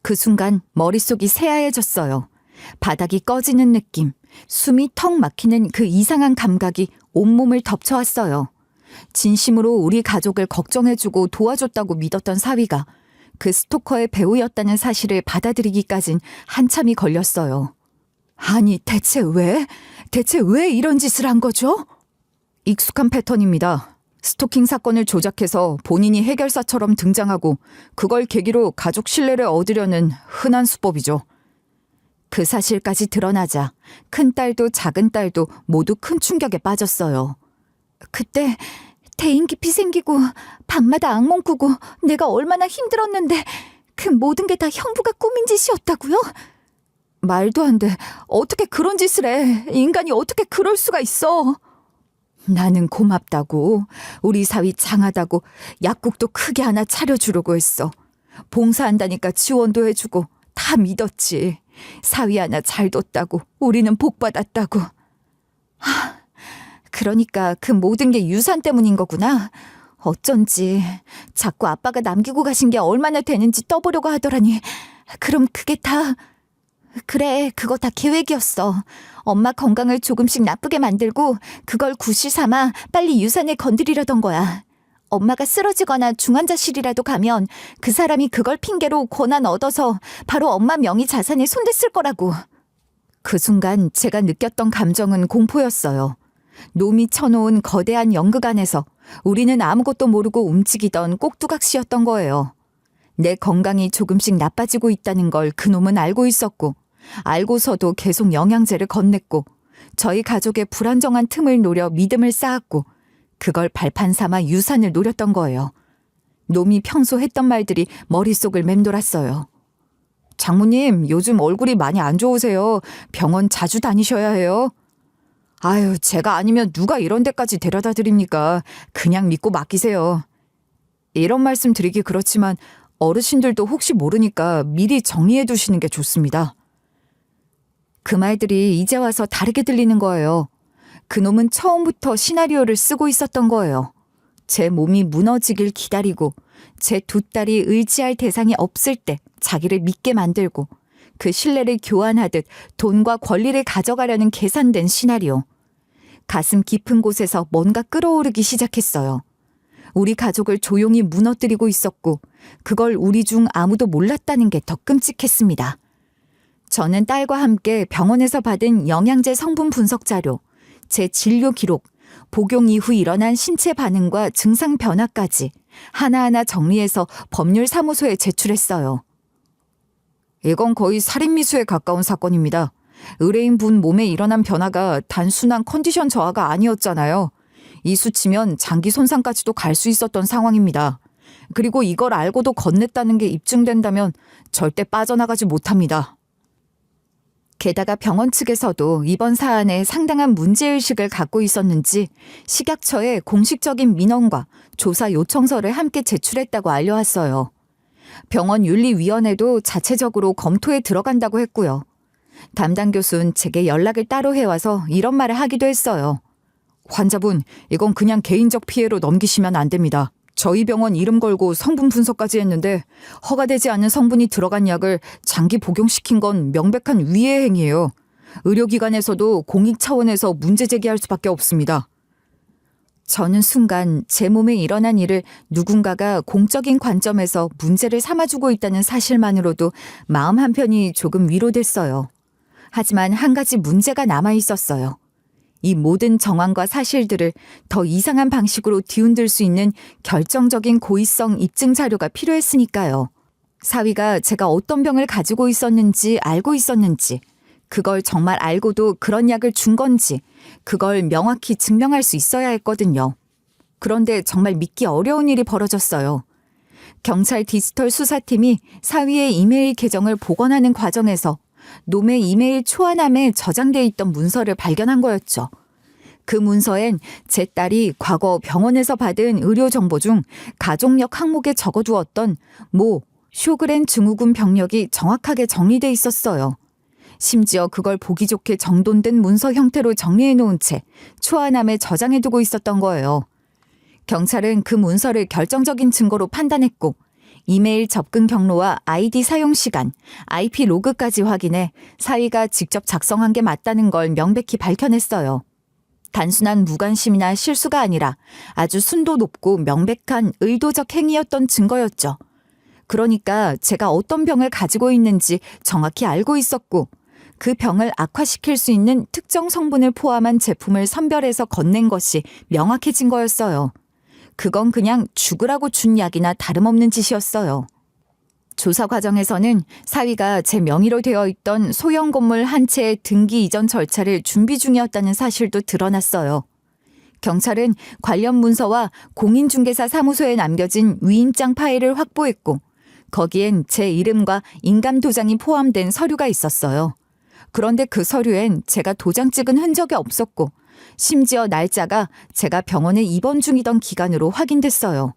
그 순간 머릿속이 새하얘졌어요. 바닥이 꺼지는 느낌, 숨이 턱 막히는 그 이상한 감각이 온몸을 덮쳐왔어요. 진심으로 우리 가족을 걱정해주고 도와줬다고 믿었던 사위가 그 스토커의 배우였다는 사실을 받아들이기까진 한참이 걸렸어요. 아니, 대체 왜 이런 짓을 한 거죠? 익숙한 패턴입니다. 스토킹 사건을 조작해서 본인이 해결사처럼 등장하고 그걸 계기로 가족 신뢰를 얻으려는 흔한 수법이죠. 그 사실까지 드러나자 큰딸도 작은딸도 모두 큰 충격에 빠졌어요. 그때 대인 기피 생기고 밤마다 악몽 꾸고 내가 얼마나 힘들었는데 그 모든 게 다 형부가 꾸민 짓이었다고요? 말도 안 돼. 어떻게 그런 짓을 해. 인간이 어떻게 그럴 수가 있어. 나는 고맙다고, 우리 사위 장하다고 약국도 크게 하나 차려주려고 했어. 봉사한다니까 지원도 해주고 다 믿었지. 사위 하나 잘 뒀다고, 우리는 복받았다고. 그러니까 그 모든 게 유산 때문인 거구나. 어쩐지 자꾸 아빠가 남기고 가신 게 얼마나 되는지 떠보려고 하더라니. 그럼 그게 다... 그래, 그거 다 계획이었어. 엄마 건강을 조금씩 나쁘게 만들고 그걸 구실 삼아 빨리 유산을 건드리려던 거야. 엄마가 쓰러지거나 중환자실이라도 가면 그 사람이 그걸 핑계로 권한 얻어서 바로 엄마 명의 자산에 손댔을 거라고. 그 순간 제가 느꼈던 감정은 공포였어요. 놈이 쳐놓은 거대한 연극 안에서 우리는 아무것도 모르고 움직이던 꼭두각시였던 거예요. 내 건강이 조금씩 나빠지고 있다는 걸 그놈은 알고 있었고, 알고서도 계속 영양제를 건넸고, 저희 가족의 불안정한 틈을 노려 믿음을 쌓았고, 그걸 발판 삼아 유산을 노렸던 거예요. 놈이 평소 했던 말들이 머릿속을 맴돌았어요. 장모님, 요즘 얼굴이 많이 안 좋으세요. 병원 자주 다니셔야 해요. 아유, 제가 아니면 누가 이런 데까지 데려다 드립니까? 그냥 믿고 맡기세요. 이런 말씀 드리기 그렇지만 어르신들도 혹시 모르니까 미리 정리해 두시는 게 좋습니다. 그 말들이 이제 와서 다르게 들리는 거예요. 그놈은 처음부터 시나리오를 쓰고 있었던 거예요. 제 몸이 무너지길 기다리고 제 두 딸이 의지할 대상이 없을 때 자기를 믿게 만들고 그 신뢰를 교환하듯 돈과 권리를 가져가려는 계산된 시나리오. 가슴 깊은 곳에서 뭔가 끓어오르기 시작했어요. 우리 가족을 조용히 무너뜨리고 있었고 그걸 우리 중 아무도 몰랐다는 게 더 끔찍했습니다. 저는 딸과 함께 병원에서 받은 영양제 성분 분석 자료, 제 진료 기록, 복용 이후 일어난 신체 반응과 증상 변화까지 하나하나 정리해서 법률사무소에 제출했어요. 이건 거의 살인미수에 가까운 사건입니다. 의뢰인분 몸에 일어난 변화가 단순한 컨디션 저하가 아니었잖아요. 이 수치면 장기 손상까지도 갈 수 있었던 상황입니다. 그리고 이걸 알고도 건넸다는 게 입증된다면 절대 빠져나가지 못합니다. 게다가 병원 측에서도 이번 사안에 상당한 문제의식을 갖고 있었는지 식약처에 공식적인 민원과 조사 요청서를 함께 제출했다고 알려왔어요. 병원 윤리위원회도 자체적으로 검토에 들어간다고 했고요. 담당 교수는 제게 연락을 따로 해와서 이런 말을 하기도 했어요. 환자분, 이건 그냥 개인적 피해로 넘기시면 안 됩니다. 저희 병원 이름 걸고 성분 분석까지 했는데 허가되지 않은 성분이 들어간 약을 장기 복용시킨 건 명백한 위해 행위예요. 의료기관에서도 공익 차원에서 문제 제기할 수밖에 없습니다. 저는 순간 제 몸에 일어난 일을 누군가가 공적인 관점에서 문제를 삼아주고 있다는 사실만으로도 마음 한편이 조금 위로됐어요. 하지만 한 가지 문제가 남아 있었어요. 이 모든 정황과 사실들을 더 이상한 방식으로 뒤흔들 수 있는 결정적인 고의성 입증 자료가 필요했으니까요. 사위가 제가 어떤 병을 가지고 있었는지 알고 있었는지, 그걸 정말 알고도 그런 약을 준 건지, 그걸 명확히 증명할 수 있어야 했거든요. 그런데 정말 믿기 어려운 일이 벌어졌어요. 경찰 디지털 수사팀이 사위의 이메일 계정을 복원하는 과정에서 놈의 이메일 초안함에 저장돼 있던 문서를 발견한 거였죠. 그 문서엔 제 딸이 과거 병원에서 받은 의료 정보 중 가족력 항목에 적어두었던 모 쇼그렌 증후군 병력이 정확하게 정리돼 있었어요. 심지어 그걸 보기 좋게 정돈된 문서 형태로 정리해 놓은 채 초안함에 저장해두고 있었던 거예요. 경찰은 그 문서를 결정적인 증거로 판단했고 이메일 접근 경로와 아이디 사용 시간, IP 로그까지 확인해 사위가 직접 작성한 게 맞다는 걸 명백히 밝혀냈어요. 단순한 무관심이나 실수가 아니라 아주 순도 높고 명백한 의도적 행위였던 증거였죠. 그러니까 제가 어떤 병을 가지고 있는지 정확히 알고 있었고 그 병을 악화시킬 수 있는 특정 성분을 포함한 제품을 선별해서 건넨 것이 명확해진 거였어요. 그건 그냥 죽으라고 준 약이나 다름없는 짓이었어요. 조사 과정에서는 사위가 제 명의로 되어 있던 소형 건물 한 채의 등기 이전 절차를 준비 중이었다는 사실도 드러났어요. 경찰은 관련 문서와 공인중개사 사무소에 남겨진 위임장 파일을 확보했고 거기엔 제 이름과 인감 도장이 포함된 서류가 있었어요. 그런데 그 서류엔 제가 도장 찍은 흔적이 없었고 심지어 날짜가 제가 병원에 입원 중이던 기간으로 확인됐어요.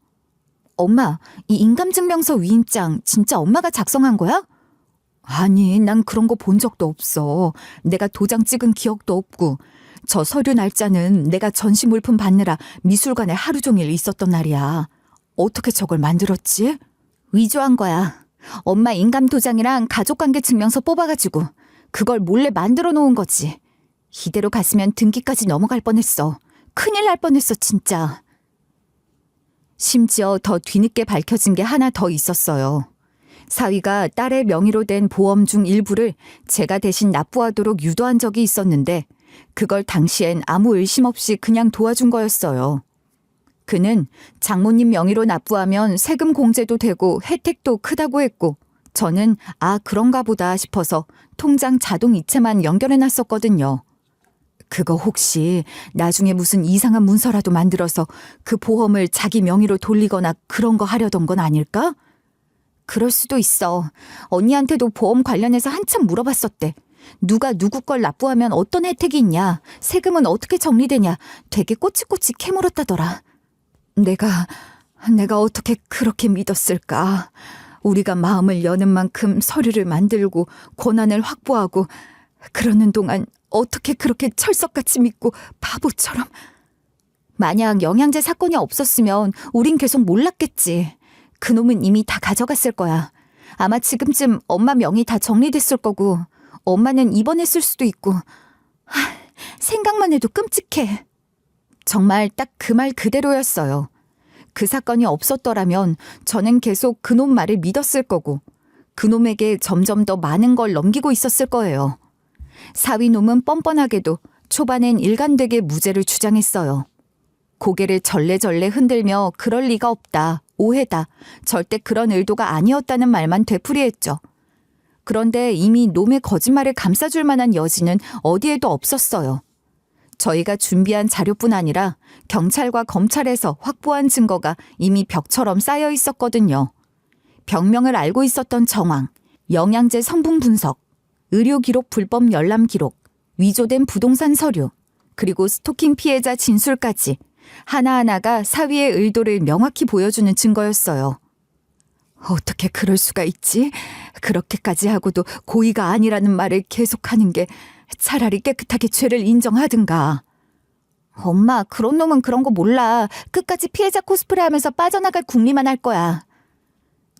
엄마, 이 인감증명서 위임장 진짜 엄마가 작성한 거야? 아니, 난 그런 거 본 적도 없어. 내가 도장 찍은 기억도 없고. 저 서류 날짜는 내가 전시 물품 받느라 미술관에 하루 종일 있었던 날이야. 어떻게 저걸 만들었지? 위조한 거야. 엄마 인감 도장이랑 가족관계 증명서 뽑아가지고 그걸 몰래 만들어 놓은 거지. 이대로 갔으면 등기까지 넘어갈 뻔했어. 큰일 날 뻔했어, 진짜. 심지어 더 뒤늦게 밝혀진 게 하나 더 있었어요. 사위가 딸의 명의로 된 보험 중 일부를 제가 대신 납부하도록 유도한 적이 있었는데 그걸 당시엔 아무 의심 없이 그냥 도와준 거였어요. 그는 장모님 명의로 납부하면 세금 공제도 되고 혜택도 크다고 했고 저는 그런가 보다 싶어서 통장 자동 이체만 연결해놨었거든요. 그거 혹시 나중에 무슨 이상한 문서라도 만들어서 그 보험을 자기 명의로 돌리거나 그런 거 하려던 건 아닐까? 그럴 수도 있어. 언니한테도 보험 관련해서 한참 물어봤었대. 누가 누구 걸 납부하면 어떤 혜택이 있냐, 세금은 어떻게 정리되냐 되게 꼬치꼬치 캐물었다더라. 내가 어떻게 그렇게 믿었을까? 우리가 마음을 여는 만큼 서류를 만들고 권한을 확보하고 그러는 동안 어떻게 그렇게 철석같이 믿고 바보처럼. 만약 영양제 사건이 없었으면 우린 계속 몰랐겠지. 그놈은 이미 다 가져갔을 거야. 아마 지금쯤 엄마 명의 다 정리됐을 거고 엄마는 입원했을 수도 있고. 생각만 해도 끔찍해. 정말 딱 그 말 그대로였어요. 그 사건이 없었더라면 저는 계속 그놈 말을 믿었을 거고 그놈에게 점점 더 많은 걸 넘기고 있었을 거예요. 사위놈은 뻔뻔하게도 초반엔 일관되게 무죄를 주장했어요. 고개를 절레절레 흔들며 그럴 리가 없다, 오해다, 절대 그런 의도가 아니었다는 말만 되풀이했죠. 그런데 이미 놈의 거짓말을 감싸줄 만한 여지는 어디에도 없었어요. 저희가 준비한 자료뿐 아니라 경찰과 검찰에서 확보한 증거가 이미 벽처럼 쌓여 있었거든요. 병명을 알고 있었던 정황, 영양제 성분 분석, 의료기록 불법 열람 기록, 위조된 부동산 서류, 그리고 스토킹 피해자 진술까지 하나하나가 사위의 의도를 명확히 보여주는 증거였어요. 어떻게 그럴 수가 있지? 그렇게까지 하고도 고의가 아니라는 말을 계속하는 게 차라리 깨끗하게 죄를 인정하든가. 엄마, 그런 놈은 그런 거 몰라. 끝까지 피해자 코스프레 하면서 빠져나갈 궁리만 할 거야.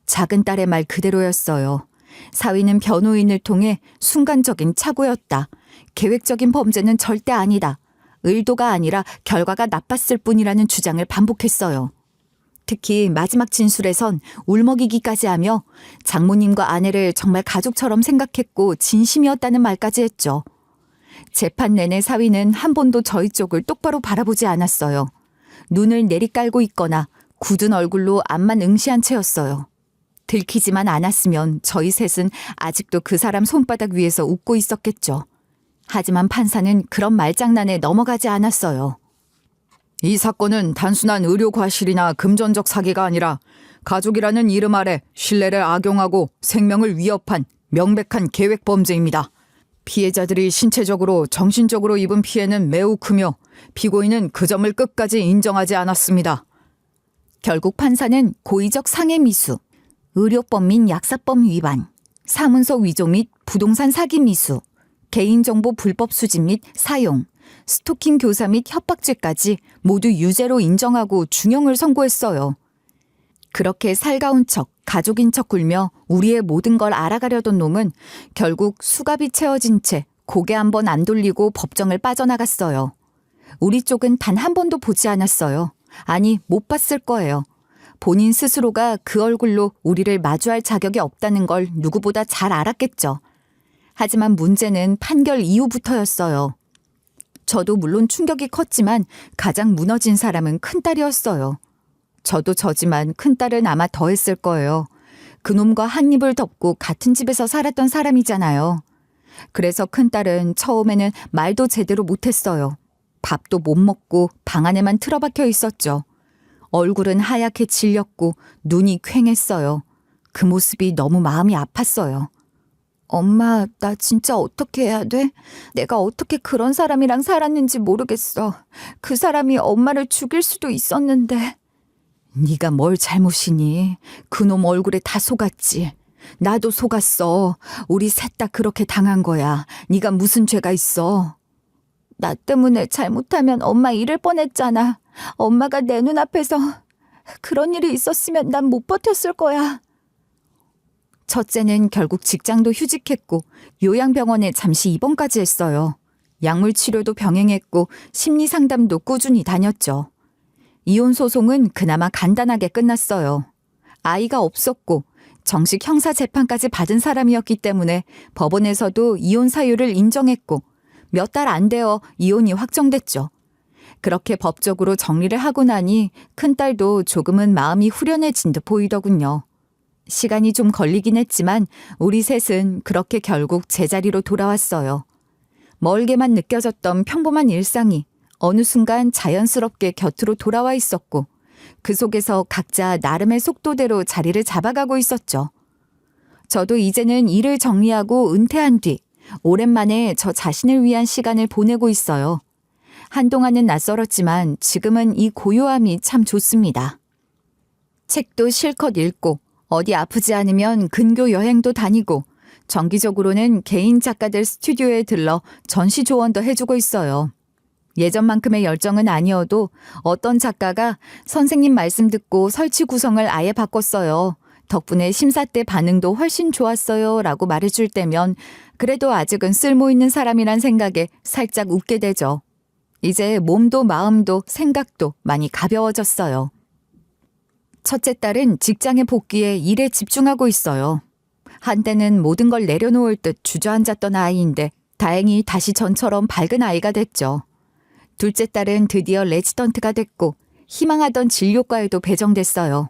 작은 딸의 말 그대로였어요. 사위는 변호인을 통해 순간적인 착오였다. 계획적인 범죄는 절대 아니다. 의도가 아니라 결과가 나빴을 뿐이라는 주장을 반복했어요. 특히 마지막 진술에선 울먹이기까지 하며 장모님과 아내를 정말 가족처럼 생각했고 진심이었다는 말까지 했죠. 재판 내내 사위는 한 번도 저희 쪽을 똑바로 바라보지 않았어요. 눈을 내리깔고 있거나 굳은 얼굴로 앞만 응시한 채였어요. 들키지만 않았으면 저희 셋은 아직도 그 사람 손바닥 위에서 웃고 있었겠죠. 하지만 판사는 그런 말장난에 넘어가지 않았어요. 이 사건은 단순한 의료 과실이나 금전적 사기가 아니라 가족이라는 이름 아래 신뢰를 악용하고 생명을 위협한 명백한 계획 범죄입니다. 피해자들이 신체적으로 정신적으로 입은 피해는 매우 크며 피고인은 그 점을 끝까지 인정하지 않았습니다. 결국 판사는 고의적 상해 미수, 의료법 및 약사법 위반, 사문서 위조 및 부동산 사기 미수, 개인정보 불법 수집 및 사용, 스토킹 교사 및 협박죄까지 모두 유죄로 인정하고 중형을 선고했어요. 그렇게 살가운 척, 가족인 척 굴며 우리의 모든 걸 알아가려던 놈은 결국 수갑이 채워진 채 고개 한 번 안 돌리고 법정을 빠져나갔어요. 우리 쪽은 단 한 번도 보지 않았어요. 아니, 못 봤을 거예요. 본인 스스로가 그 얼굴로 우리를 마주할 자격이 없다는 걸 누구보다 잘 알았겠죠. 하지만 문제는 판결 이후부터였어요. 저도 물론 충격이 컸지만 가장 무너진 사람은 큰딸이었어요. 저도 저지만 큰딸은 아마 더 했을 거예요. 그놈과 한 입을 덮고 같은 집에서 살았던 사람이잖아요. 그래서 큰딸은 처음에는 말도 제대로 못했어요. 밥도 못 먹고 방 안에만 틀어박혀 있었죠. 얼굴은 하얗게 질렸고 눈이 퀭했어요. 그 모습이 너무 마음이 아팠어요. 엄마, 나 진짜 어떻게 해야 돼? 내가 어떻게 그런 사람이랑 살았는지 모르겠어. 그 사람이 엄마를 죽일 수도 있었는데. 네가 뭘 잘못이니? 그놈 얼굴에 다 속았지. 나도 속았어. 우리 셋 다 그렇게 당한 거야. 네가 무슨 죄가 있어? 나 때문에 잘못하면 엄마 잃을 뻔했잖아. 엄마가 내 눈앞에서 그런 일이 있었으면 난 못 버텼을 거야. 첫째는 결국 직장도 휴직했고 요양병원에 잠시 입원까지 했어요. 약물 치료도 병행했고 심리 상담도 꾸준히 다녔죠. 이혼 소송은 그나마 간단하게 끝났어요. 아이가 없었고 정식 형사 재판까지 받은 사람이었기 때문에 법원에서도 이혼 사유를 인정했고 몇 달 안 되어 이혼이 확정됐죠. 그렇게 법적으로 정리를 하고 나니 큰딸도 조금은 마음이 후련해진 듯 보이더군요. 시간이 좀 걸리긴 했지만 우리 셋은 그렇게 결국 제자리로 돌아왔어요. 멀게만 느껴졌던 평범한 일상이 어느 순간 자연스럽게 곁으로 돌아와 있었고 그 속에서 각자 나름의 속도대로 자리를 잡아가고 있었죠. 저도 이제는 일을 정리하고 은퇴한 뒤 오랜만에 저 자신을 위한 시간을 보내고 있어요. 한동안은 낯설었지만 지금은 이 고요함이 참 좋습니다. 책도 실컷 읽고 어디 아프지 않으면 근교 여행도 다니고 정기적으로는 개인 작가들 스튜디오에 들러 전시 조언도 해주고 있어요. 예전만큼의 열정은 아니어도 어떤 작가가 선생님 말씀 듣고 설치 구성을 아예 바꿨어요. 덕분에 심사 때 반응도 훨씬 좋았어요 라고 말해줄 때면 그래도 아직은 쓸모있는 사람이란 생각에 살짝 웃게 되죠. 이제 몸도 마음도 생각도 많이 가벼워졌어요. 첫째 딸은 직장에 복귀해 일에 집중하고 있어요. 한때는 모든 걸 내려놓을 듯 주저앉았던 아이인데 다행히 다시 전처럼 밝은 아이가 됐죠. 둘째 딸은 드디어 레지던트가 됐고 희망하던 진료과에도 배정됐어요.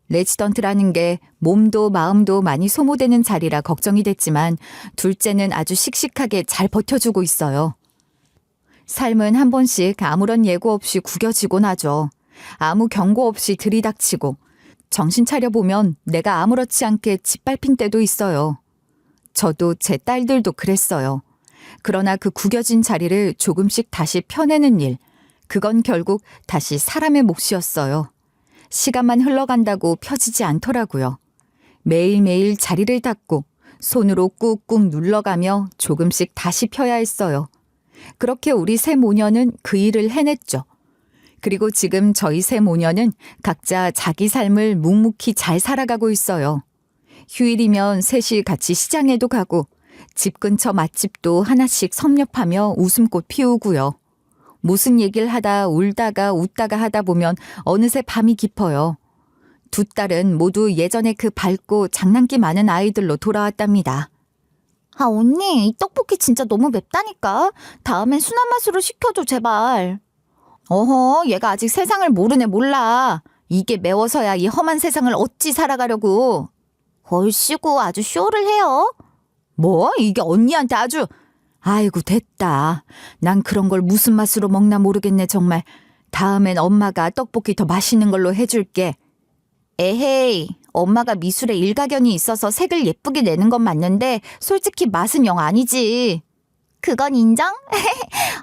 레지던트라는 게 몸도 마음도 많이 소모되는 자리라 걱정이 됐지만 둘째는 아주 씩씩하게 잘 버텨주고 있어요. 삶은 한 번씩 아무런 예고 없이 구겨지곤 하죠. 아무 경고 없이 들이닥치고 정신 차려보면 내가 아무렇지 않게 짓밟힌 때도 있어요. 저도 제 딸들도 그랬어요. 그러나 그 구겨진 자리를 조금씩 다시 펴내는 일, 그건 결국 다시 사람의 몫이었어요. 시간만 흘러간다고 펴지지 않더라고요. 매일매일 자리를 닦고 손으로 꾹꾹 눌러가며 조금씩 다시 펴야 했어요. 그렇게 우리 세 모녀는 그 일을 해냈죠. 그리고 지금 저희 세 모녀는 각자 자기 삶을 묵묵히 잘 살아가고 있어요. 휴일이면 셋이 같이 시장에도 가고 집 근처 맛집도 하나씩 섭렵하며 웃음꽃 피우고요. 무슨 얘기를 하다 울다가 웃다가 하다 보면 어느새 밤이 깊어요. 두 딸은 모두 예전에 그 밝고 장난기 많은 아이들로 돌아왔답니다. 아, 언니, 이 떡볶이 진짜 너무 맵다니까. 다음엔 순한 맛으로 시켜줘, 제발. 어허, 얘가 아직 세상을 모르네 몰라. 이게 매워서야 이 험한 세상을 어찌 살아가려고. 얼씨구 아주 쇼를 해요. 뭐? 이게 언니한테 아주... 아이고 됐다. 난 그런 걸 무슨 맛으로 먹나 모르겠네 정말. 다음엔 엄마가 떡볶이 더 맛있는 걸로 해줄게. 에헤이, 엄마가 미술에 일가견이 있어서 색을 예쁘게 내는 건 맞는데 솔직히 맛은 영 아니지. 그건 인정?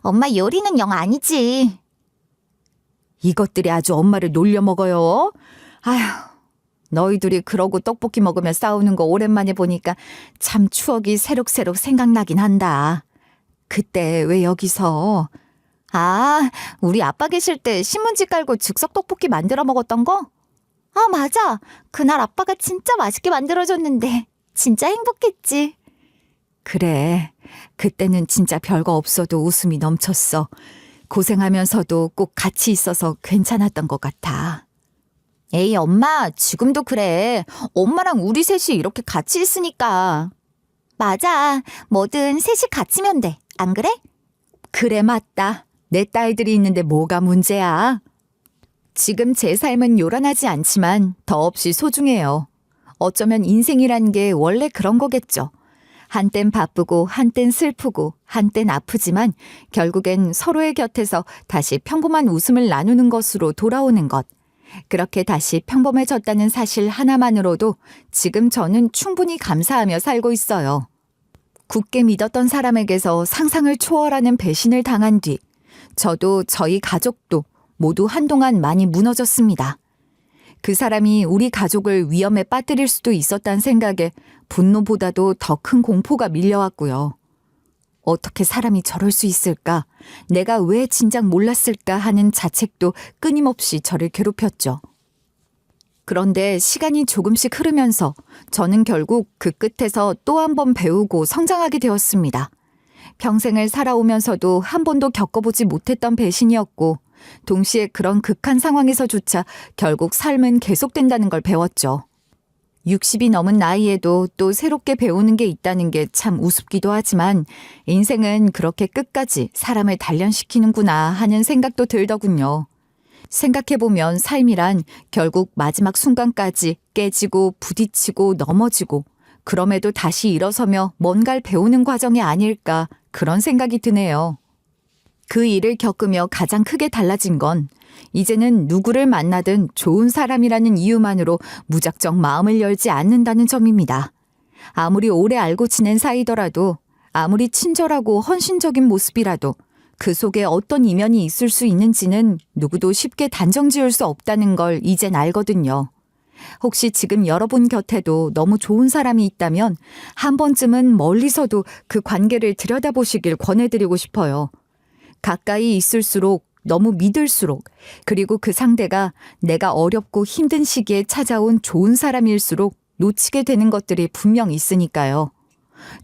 엄마 요리는 영 아니지. 이것들이 아주 엄마를 놀려먹어요. 아휴, 너희들이 그러고 떡볶이 먹으며 싸우는 거 오랜만에 보니까 참 추억이 새록새록 생각나긴 한다. 그때 왜 여기서... 아, 우리 아빠 계실 때 신문지 깔고 즉석 떡볶이 만들어 먹었던 거? 아, 맞아. 그날 아빠가 진짜 맛있게 만들어줬는데 진짜 행복했지. 그래, 그때는 진짜 별거 없어도 웃음이 넘쳤어. 고생하면서도 꼭 같이 있어서 괜찮았던 것 같아. 에이, 엄마, 지금도 그래. 엄마랑 우리 셋이 이렇게 같이 있으니까. 맞아. 뭐든 셋이 같이면 돼. 안 그래? 그래 맞다. 내 딸들이 있는데 뭐가 문제야. 지금 제 삶은 요란하지 않지만 더없이 소중해요. 어쩌면 인생이란 게 원래 그런 거겠죠. 한땐 바쁘고 한땐 슬프고 한땐 아프지만 결국엔 서로의 곁에서 다시 평범한 웃음을 나누는 것으로 돌아오는 것. 그렇게 다시 평범해졌다는 사실 하나만으로도 지금 저는 충분히 감사하며 살고 있어요. 굳게 믿었던 사람에게서 상상을 초월하는 배신을 당한 뒤 저도 저희 가족도 모두 한동안 많이 무너졌습니다. 그 사람이 우리 가족을 위험에 빠뜨릴 수도 있었다는 생각에 분노보다도 더 큰 공포가 밀려왔고요. 어떻게 사람이 저럴 수 있을까? 내가 왜 진작 몰랐을까 하는 자책도 끊임없이 저를 괴롭혔죠. 그런데 시간이 조금씩 흐르면서 저는 결국 그 끝에서 또 한 번 배우고 성장하게 되었습니다. 평생을 살아오면서도 한 번도 겪어보지 못했던 배신이었고, 동시에 그런 극한 상황에서조차 결국 삶은 계속된다는 걸 배웠죠. 60이 넘은 나이에도 또 새롭게 배우는 게 있다는 게 참 우습기도 하지만 인생은 그렇게 끝까지 사람을 단련시키는구나 하는 생각도 들더군요. 생각해보면 삶이란 결국 마지막 순간까지 깨지고 부딪히고 넘어지고 그럼에도 다시 일어서며 뭔가를 배우는 과정이 아닐까 그런 생각이 드네요. 그 일을 겪으며 가장 크게 달라진 건 이제는 누구를 만나든 좋은 사람이라는 이유만으로 무작정 마음을 열지 않는다는 점입니다. 아무리 오래 알고 지낸 사이더라도 아무리 친절하고 헌신적인 모습이라도 그 속에 어떤 이면이 있을 수 있는지는 누구도 쉽게 단정 지을 수 없다는 걸 이젠 알거든요. 혹시 지금 여러분 곁에도 너무 좋은 사람이 있다면 한 번쯤은 멀리서도 그 관계를 들여다보시길 권해드리고 싶어요. 가까이 있을수록 너무 믿을수록 그리고 그 상대가 내가 어렵고 힘든 시기에 찾아온 좋은 사람일수록 놓치게 되는 것들이 분명 있으니까요.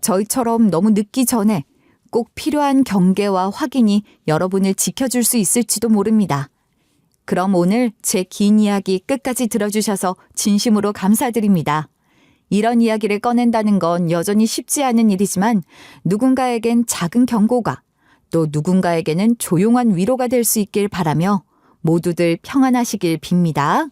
저희처럼 너무 늦기 전에 꼭 필요한 경계와 확인이 여러분을 지켜줄 수 있을지도 모릅니다. 그럼 오늘 제 긴 이야기 끝까지 들어주셔서 진심으로 감사드립니다. 이런 이야기를 꺼낸다는 건 여전히 쉽지 않은 일이지만 누군가에겐 작은 경고가 또 누군가에게는 조용한 위로가 될 수 있길 바라며 모두들 평안하시길 빕니다.